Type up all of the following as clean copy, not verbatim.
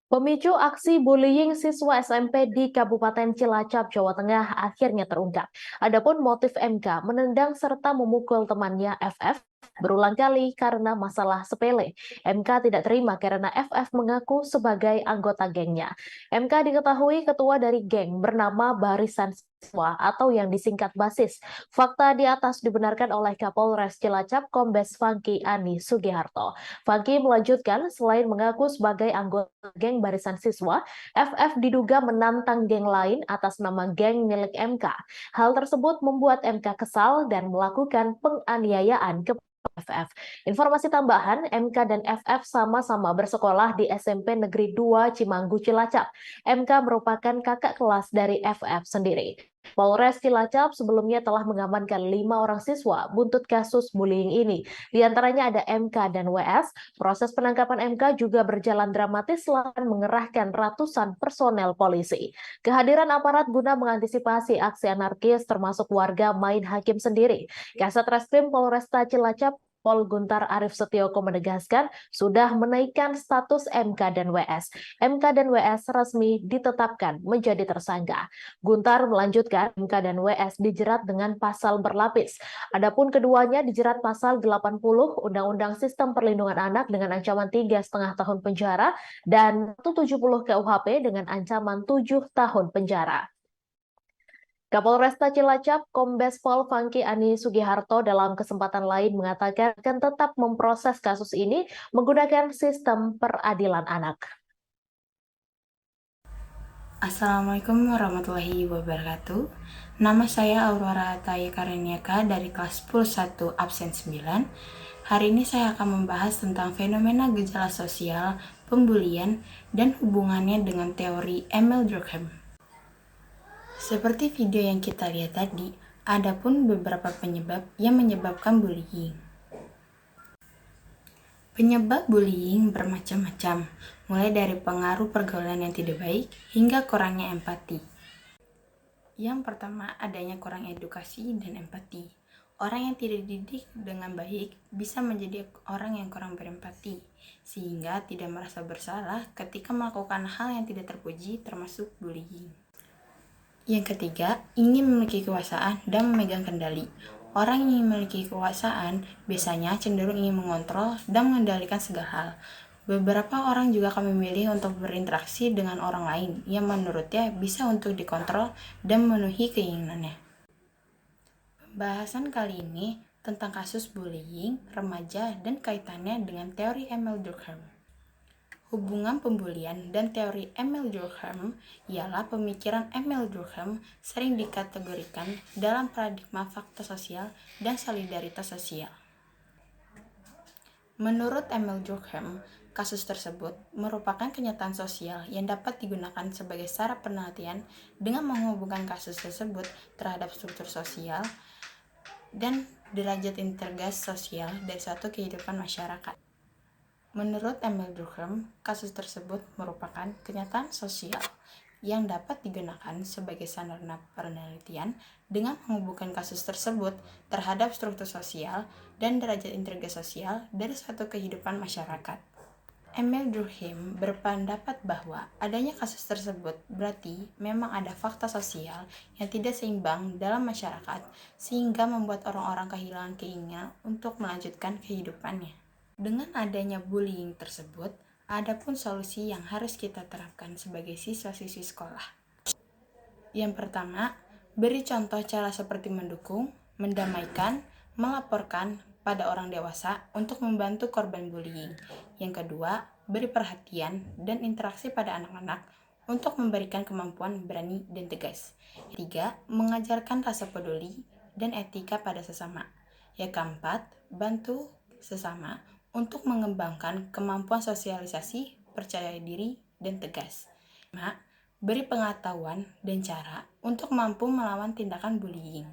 Pemicu aksi bullying siswa SMP di Kabupaten Cilacap, Jawa Tengah akhirnya terungkap. Adapun motif MK menendang serta memukul temannya FF berulang kali karena masalah sepele. MK tidak terima karena FF mengaku sebagai anggota gengnya. MK diketahui ketua dari geng bernama Barisan Siswa atau yang disingkat BASIS. Fakta di atas dibenarkan oleh Kapolres Cilacap Kombes Fangki Ani Sugiharto. Fangki melanjutkan, selain mengaku sebagai anggota geng Barisan Siswa, FF diduga menantang geng lain atas nama geng milik MK. Hal tersebut membuat MK kesal dan melakukan penganiayaan ke FF. Informasi tambahan, MK dan FF sama-sama bersekolah di SMP Negeri 2 Cimanggu Cilacap. MK merupakan kakak kelas dari FF sendiri. Polres Cilacap sebelumnya telah mengamankan 5 orang siswa buntut kasus bullying ini. Di antaranya ada MK dan WS. Proses penangkapan MK juga berjalan dramatis setelah mengerahkan ratusan personel polisi. Kehadiran aparat guna mengantisipasi aksi anarkis termasuk warga main hakim sendiri. Kasat Reskrim Polresta Cilacap Pol Guntar Arif Setioko menegaskan sudah menaikkan status MK dan WS. MK dan WS resmi ditetapkan menjadi tersangka. Guntar melanjutkan MK dan WS dijerat dengan pasal berlapis. Adapun keduanya dijerat pasal 80 Undang-Undang Sistem Perlindungan Anak dengan ancaman 3,5 tahun penjara dan 170 KUHP dengan ancaman 7 tahun penjara. Kapolresta Cilacap, Kombes Pol Fangki Ani Sugiharto dalam kesempatan lain mengatakan akan tetap memproses kasus ini menggunakan sistem peradilan anak. Assalamualaikum warahmatullahi wabarakatuh. Nama saya Aurora Taya Kareniaka dari kelas 10 1 absen 9. Hari ini saya akan membahas tentang fenomena gejala sosial, pembulian, dan hubungannya dengan teori Emil Durkheim. Seperti video yang kita lihat tadi, ada pun beberapa penyebab yang menyebabkan bullying. Penyebab bullying bermacam-macam, mulai dari pengaruh pergaulan yang tidak baik hingga kurangnya empati. Yang pertama, adanya kurang edukasi dan empati. Orang yang tidak dididik dengan baik bisa menjadi orang yang kurang berempati, sehingga tidak merasa bersalah ketika melakukan hal yang tidak terpuji termasuk bullying. Yang ketiga, ingin memiliki kekuasaan dan memegang kendali. Orang yang memiliki kekuasaan biasanya cenderung ingin mengontrol dan mengendalikan segala hal. Beberapa orang juga akan memilih untuk berinteraksi dengan orang lain yang menurutnya bisa untuk dikontrol dan memenuhi keinginannya. Pembahasan kali ini tentang kasus bullying remaja dan kaitannya dengan teori Emil Durkheim. Hubungan pembulian dan teori Emil Durkheim ialah pemikiran Emil Durkheim sering dikategorikan dalam paradigma fakta sosial dan solidaritas sosial. Menurut Emil Durkheim, kasus tersebut merupakan kenyataan sosial yang dapat digunakan sebagai cara penelitian dengan menghubungkan kasus tersebut terhadap struktur sosial dan derajat integritas sosial dari suatu kehidupan masyarakat. Menurut Emil Durkheim, kasus tersebut merupakan kenyataan sosial yang dapat digunakan sebagai sarana penelitian dengan menghubungkan kasus tersebut terhadap struktur sosial dan derajat integritas sosial dari suatu kehidupan masyarakat. Emil Durkheim berpendapat bahwa adanya kasus tersebut berarti memang ada fakta sosial yang tidak seimbang dalam masyarakat sehingga membuat orang-orang kehilangan keinginan untuk melanjutkan kehidupannya. Dengan adanya bullying tersebut, ada pun solusi yang harus kita terapkan sebagai siswa-siswi sekolah. Yang pertama, beri contoh cara seperti mendukung, mendamaikan, melaporkan pada orang dewasa untuk membantu korban bullying. Yang kedua, beri perhatian dan interaksi pada anak-anak untuk memberikan kemampuan berani dan tegas. Ketiga, mengajarkan rasa peduli dan etika pada sesama. Yang keempat, bantu sesama untuk mengembangkan kemampuan sosialisasi, percaya diri, dan tegas. 5. Beri pengetahuan dan cara untuk mampu melawan tindakan bullying.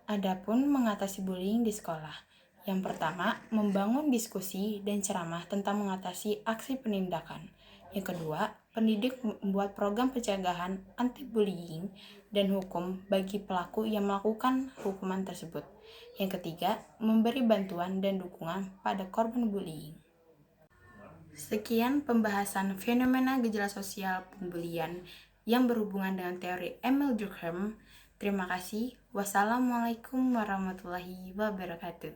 Adapun mengatasi bullying di sekolah. Yang pertama, membangun diskusi dan ceramah tentang mengatasi aksi penindakan. Yang kedua, pendidik membuat program pencegahan anti-bullying dan hukum bagi pelaku yang melakukan hukuman tersebut. Yang ketiga, memberi bantuan dan dukungan pada korban bullying. Sekian pembahasan fenomena gejala sosial pembulian yang berhubungan dengan teori Emil Durkheim. Terima kasih. Wassalamualaikum warahmatullahi wabarakatuh.